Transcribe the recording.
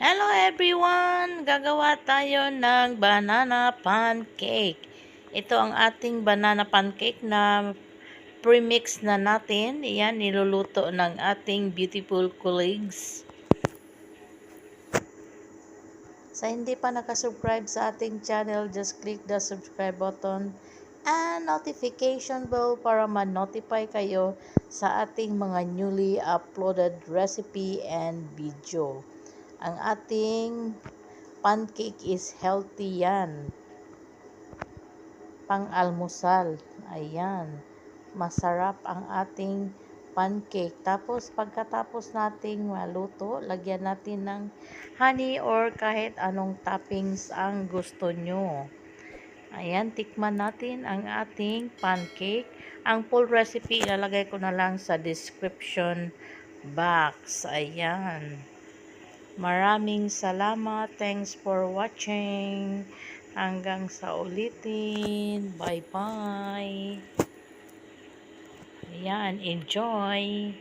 Hello everyone! Gagawa tayo ng banana pancake. Ito ang ating banana pancake na premix na natin. Iyan, niluluto ng ating beautiful colleagues. Sa hindi pa nakasubscribe sa ating channel, just click the subscribe button and notification bell para ma-notify kayo sa ating mga newly uploaded recipe and video. Ang ating pancake is healthy yan. Pang-almusal. Ayan. Masarap ang ating pancake. Tapos, pagkatapos nating maluto, lagyan natin ng honey or kahit anong toppings ang gusto nyo. Ayan, tikman natin ang ating pancake. Ang full recipe, ilalagay ko na lang sa description box. Ayan. Maraming salamat. Thanks for watching. Hanggang sa ulitin. Bye-bye. Ayan, enjoy.